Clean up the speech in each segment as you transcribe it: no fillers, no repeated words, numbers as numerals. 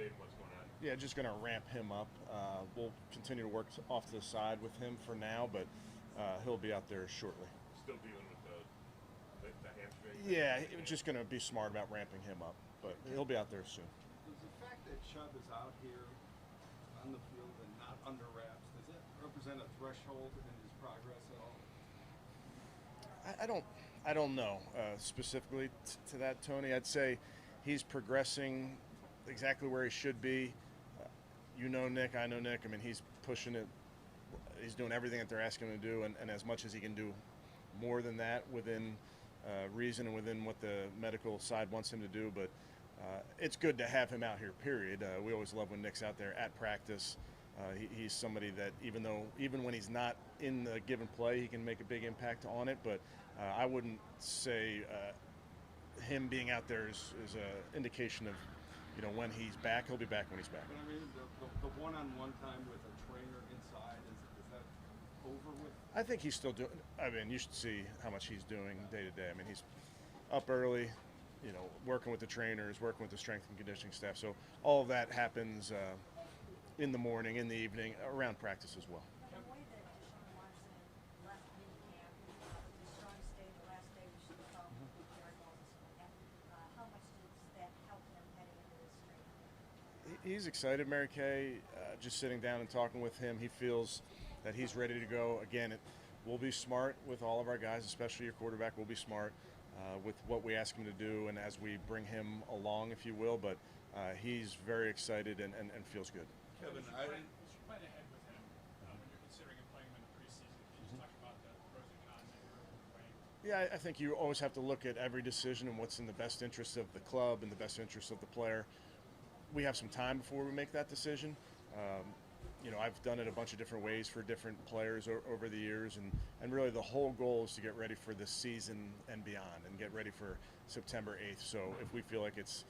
today and what's going on? Yeah, just going to ramp him up. We'll continue to work off to the side with him for now, but he'll be out there shortly. Still dealing with the hamstring? Yeah, just going to be smart about ramping him up, but he'll be out there soon. Does the fact that Chubb is out here on the field and not under wraps, does that represent a threshold in his progress at all? I don't know specifically to that, Tony. I'd say he's progressing exactly where he should be. You know Nick, I know Nick. I mean, he's pushing it. He's doing everything that they're asking him to do, and as much as he can do more than that within reason and within what the medical side wants him to do. But it's good to have him out here, period. We always love when Nick's out there at practice. He's somebody that even when he's not in the given play, he can make a big impact on it. But I wouldn't say him being out there is an indication of when he's back. He'll be back when he's back. But I mean, the one-on-one time with a trainer inside, is that over with? I think he's still doing. I mean, you should see how much he's doing day to day. I mean, he's up early, working with the trainers, working with the strength and conditioning staff. So all of that happens in the morning, in the evening, around practice as well. The way that Deshaun Watson left minicamp, the strong stay the last day we should have called Gary Balls, how much does that help him heading into this training? He's excited, Mary Kay. Just sitting down and talking with him, he feels that he's ready to go. Again, we'll be smart with all of our guys, especially your quarterback. We'll be smart with what we ask him to do and as we bring him along, if you will. But he's very excited and feels good. Kevin, I didn't. You plan ahead with him when you're considering him playing him in the preseason. Can you just talk about the pros and cons that you're weighing? Yeah, I think you always have to look at every decision and what's in the best interest of the club and the best interest of the player. We have some time before we make that decision. I've done it a bunch of different ways for different players over the years, and really the whole goal is to get ready for this season and beyond and get ready for September 8th. So if we feel like it's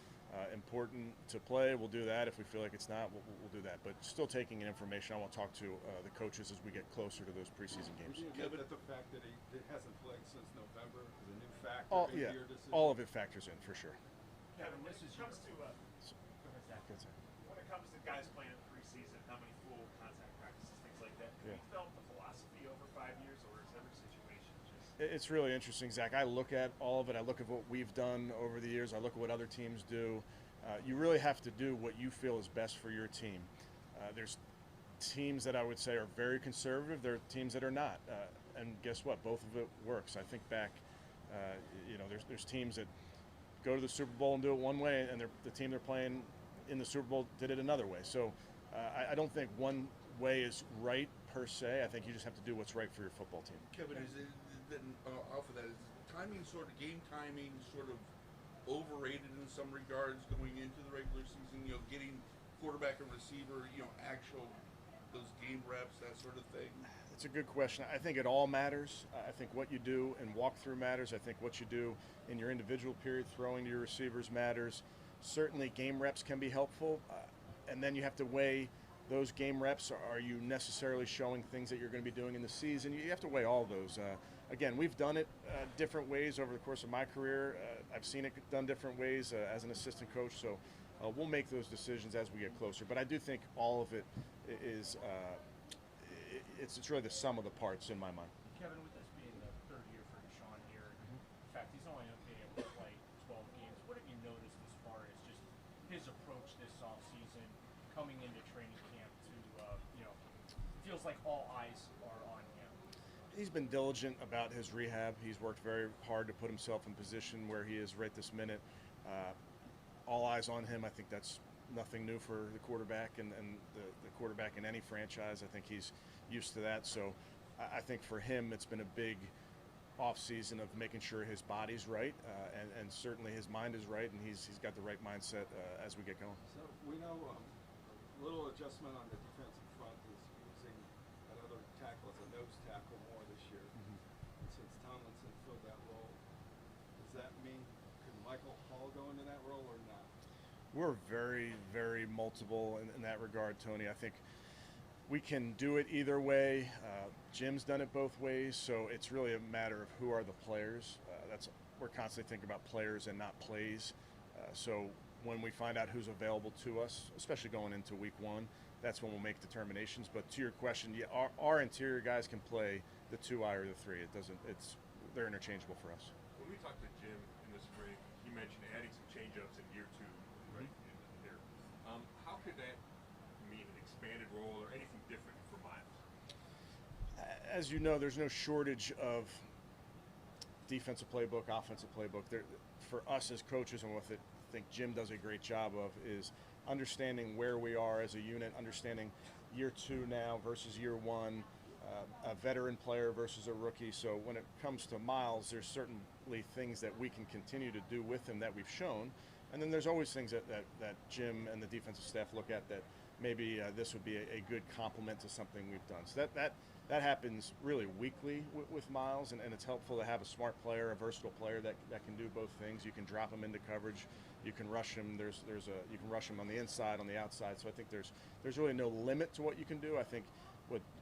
important to play, we'll do that. If we feel like it's not, we'll do that. But still taking in information, I want to talk to the coaches as we get closer to those preseason games. Do you get that the fact that he hasn't played since November is a new factor All, into yeah, your decision? all of it factors in for sure. Kevin, when it comes to That's it. when it comes to guys playing in the preseason, how many full contact practices, things like that, have Yeah. you developed the philosophy over 5 years, or is every situation just? It's really interesting, Zach. I look at all of it. I look at what we've done over the years. I look at what other teams do. You really have to do what you feel is best for your team. There's teams that I would say are very conservative. There are teams that are not. And guess what? Both of it works. I think back, there's teams that go to the Super Bowl and do it one way, and the team they're playing in the Super Bowl did it another way. So I don't think one way is right per se. I think you just have to do what's right for your football team. Kevin, is it then off of that? Is timing game timing sort of overrated in some regards going into the regular season? Getting quarterback and receiver, actual those game reps, that sort of thing. It's a good question. I think it all matters. I think what you do in walkthrough matters. I think what you do in your individual period, throwing to your receivers matters. Certainly, game reps can be helpful, and then you have to weigh those game reps. Are you necessarily showing things that you're going to be doing in the season? You have to weigh all those. Again, we've done it different ways over the course of my career. I've seen it done different ways as an assistant coach, so we'll make those decisions as we get closer. But I do think all of it is it's really the sum of the parts in my mind. Kevin, with this being the third year for Deshaun here, in fact, he's only been able to play 12 games. What have you noticed as far as just his approach this offseason, coming into training camp to, feels like all eyes are on him? He's been diligent about his rehab. He's worked very hard to put himself in position where he is right this minute. All eyes on him. I think that's nothing new for the quarterback and the quarterback in any franchise. I think he's used to that. So I think for him it's been a big off-season of making sure his body's right and certainly his mind is right, and he's got the right mindset as we get going. So we know a little adjustment on the defensive front is using another tackle as a nose tackle more this year. And since Tomlinson filled that role, does that mean could Michael Hall go into that role or not? We're very, very multiple in that regard, Tony. I think we can do it either way. Jim's done it both ways, so it's really a matter of who are the players. We're constantly thinking about players and not plays. So when we find out who's available to us, especially going into week 1, that's when we'll make determinations. But to your question, yeah, our interior guys can play the 2-eye or the 3. They're interchangeable for us. When we talked to Jim in the spring, he mentioned adding some change-ups in year 2, right? In there. How could that mean an expanded role or anything different for Miles? As you know, there's no shortage of defensive playbook, offensive playbook. For us as coaches, and what I think Jim does a great job of, is understanding where we are as a unit, understanding year 2 now versus year 1, a veteran player versus a rookie. So when it comes to Miles, there's certainly things that we can continue to do with him that we've shown. And then there's always things that Jim and the defensive staff look at that maybe this would be a good complement to something we've done. So that happens really weekly with Miles, and it's helpful to have a smart player, a versatile player that can do both things. You can drop him into coverage, you can rush him. You can rush him on the inside, on the outside. So I think there's really no limit to what you can do. I think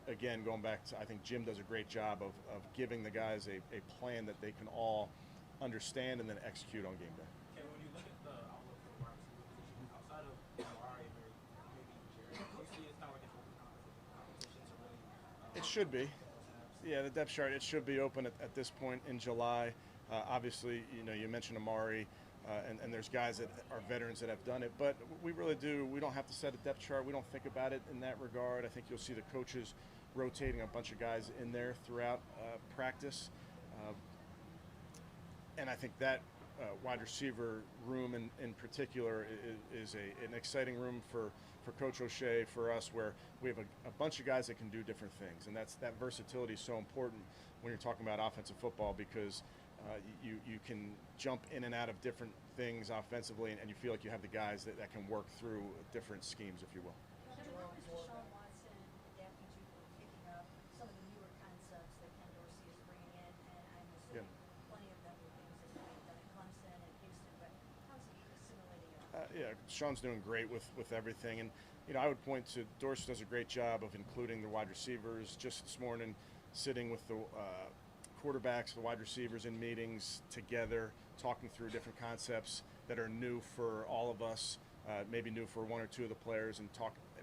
again, going back to, I think Jim does a great job of giving the guys a plan that they can all understand and then execute on game day. Okay, when you look at the outlook for the wide receiver position, outside of Amari and maybe Jared, do you see it's not like an open competition to really? It should be. Yeah, the depth chart, it should be open at this point in July. Obviously, you mentioned Amari, and there's guys that are veterans that have done it, but we really do. We don't have to set a depth chart. We don't think about it in that regard. I think you'll see the coaches rotating a bunch of guys in there throughout practice. And I think that wide receiver room in particular is an exciting room for Coach O'Shea, for us, where we have a bunch of guys that can do different things. And that versatility is so important when you're talking about offensive football, because you can jump in and out of different things offensively, and you feel like you have the guys that can work through different schemes, if you will. How is Deshaun Watson adapting to or picking up some of the newer concepts that Ken Dorsey is bringing in? And I'm assuming plenty of them were things that he's done at Clemson and Houston, but how's he assimilating it? Yeah, Sean's doing great with everything, and I would point to Dorsey does a great job of including the wide receivers. Just this morning, sitting with the quarterbacks, the wide receivers in meetings together, talking through different concepts that are new for all of us, maybe new for 1 or 2 of the players, and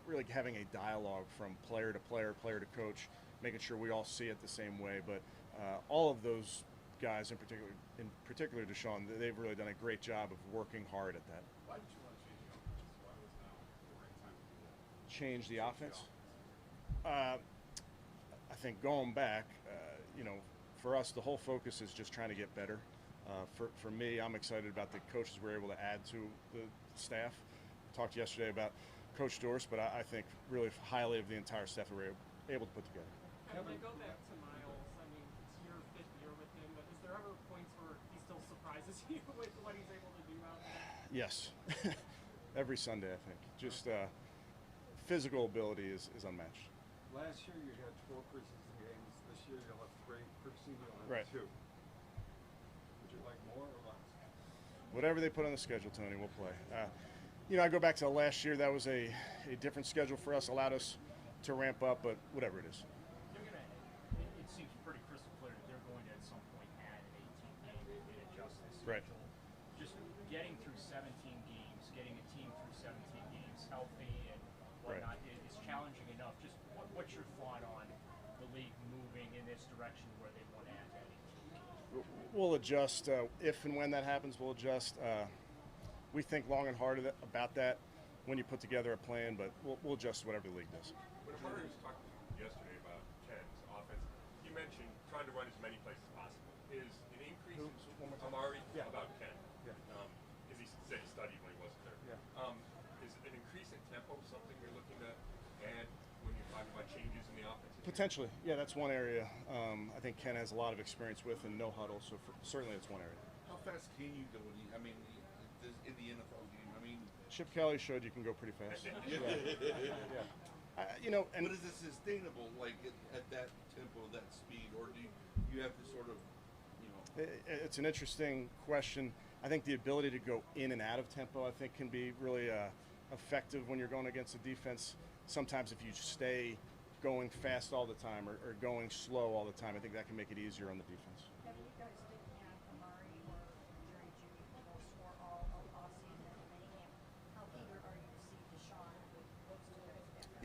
really having a dialogue from player to player, player to coach, making sure we all see it the same way. But all of those guys, in particular Deshaun, they've really done a great job of working hard at that. Why did you want to change the offense? Why was now the right time to do that? Change the offense? I think going back, for us, the whole focus is just trying to get better. For me, I'm excited about the coaches we're able to add to the staff. Talked yesterday about Coach Dorse, but I think really highly of the entire staff that we're able to put together. When I go back to Miles, I mean, it's your 5th year with him, but is there ever points where he still surprises you with what he's able to do out there? Yes. Every Sunday, I think. Just physical ability is unmatched. Last year you had 4 preseason games. This year you'll have 3. Preseason you'll have Right. 2. Would you like more or less? Whatever they put on the schedule, Tony, we'll play. I go back to last year. That was a different schedule for us, allowed us to ramp up, but whatever it is. It seems pretty crystal clear that they're going to at some point add an 18 game and adjust this schedule. Right. Just getting through 17 games, getting a team through 17 games healthy and whatnot is challenging enough. Just what's your thought on the league moving in this direction where they want to add that 18 game? We'll adjust. If and when that happens, we'll adjust. We think long and hard about that when you put together a plan, but we'll adjust whatever the league does. When Amari was talking yesterday about Ken's offense, he mentioned trying to run as many plays as possible. Is an increase Amari about Ken? Yeah. As he said, he studied when he wasn't there. Yeah. Is an increase in tempo something you're looking to add when you're talking about changes in the offense? Potentially. Yeah, that's one area I think Ken has a lot of experience with, and no huddle, so certainly it's one area. How fast can you go in the NFL game? I mean, Chip Kelly showed you can go pretty fast. Yeah. but is it sustainable, like at that tempo, that speed, or do you have to sort of, It's an interesting question. I think the ability to go in and out of tempo, I think, can be really effective when you're going against a defense. Sometimes if you stay going fast all the time or going slow all the time, I think that can make it easier on the defense. Kevin, you guys didn't have Amari or Jerry Judy almost for all offseason and minicamp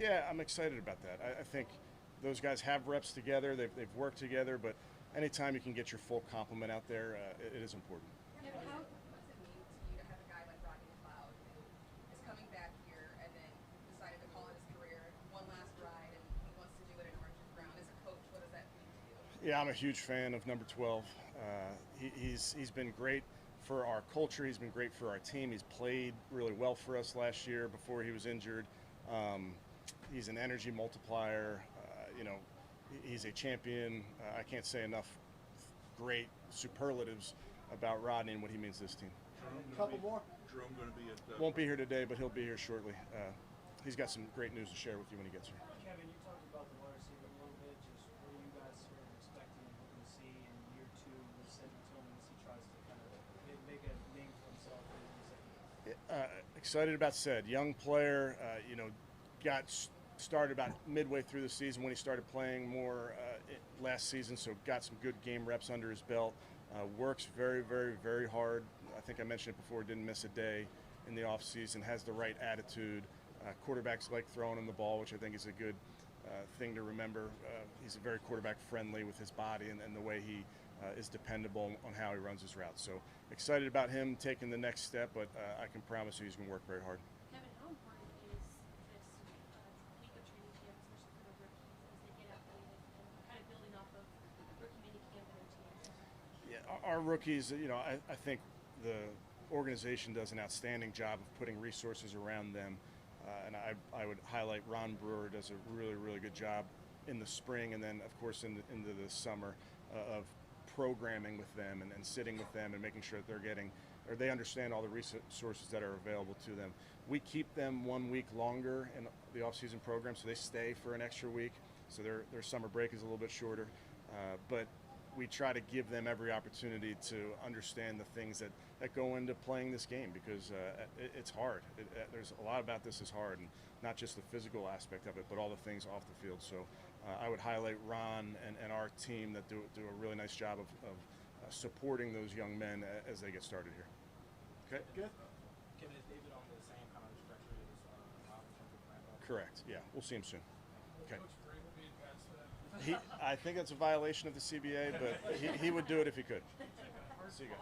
Yeah, I'm excited about that. I think those guys have reps together. They've worked together, but anytime you can get your full complement out there, it is important. Yeah, but what does it mean to you to have a guy like Rodney McLeod who is coming back here and then decided to call it his career, one last ride, and he wants to do it in orange and brown? As a coach, what does that mean to you? Yeah, I'm a huge fan of number 12. He's been great for our culture. He's been great for our team. He's played really well for us last year before he was injured. He's an energy multiplier. He's a champion. I can't say enough great superlatives about Rodney and what he means to this team. Couple more. Jerome going to be at. Won't be here today, but he'll be here shortly. He's got some great news to share with you when he gets here. Kevin, you talked about the wide receiver a little bit. Just what are you guys sort of expecting and hoping to see in year 2 with Cedric Tillman as he tries to kind of make a name for himself in the second year? Excited about Ced. Young player, got started about midway through the season when he started playing more last season, so got some good game reps under his belt. Works very, very, very hard. I think I mentioned it before, didn't miss a day in the offseason, has the right attitude. Quarterbacks like throwing him the ball, which I think is a good thing to remember. He's very quarterback friendly with his body and the way he is dependable on how he runs his routes. So excited about him taking the next step, but I can promise you he's going to work very hard. Kevin, how important is this week of training camp, especially for the rookies, as they get acclimated and kind of building off of rookie mini camp and OTAs? Yeah, our rookies, I think the organization does an outstanding job of putting resources around them. And I would highlight Ron Brewer does a really, really good job in the spring and then, of course, into the summer of programming with them and sitting with them and making sure that they understand all the resources that are available to them. We keep them 1 week longer in the off-season program, so they stay for an extra week. So their summer break is a little bit shorter. But we try to give them every opportunity to understand the things that go into playing this game because it's hard. There's a lot about this is hard, and not just the physical aspect of it, but all the things off the field. So I would highlight Ron and our team that do a really nice job of supporting those young men as they get started here. Okay? Good. Kevin, is David on the same kind of trajectory as Rob in terms of ramp up? Correct. Yeah, we'll see him soon. Okay. Coach Green will be advanced for that. I think that's a violation of the CBA, but he would do it if he could. See you guys.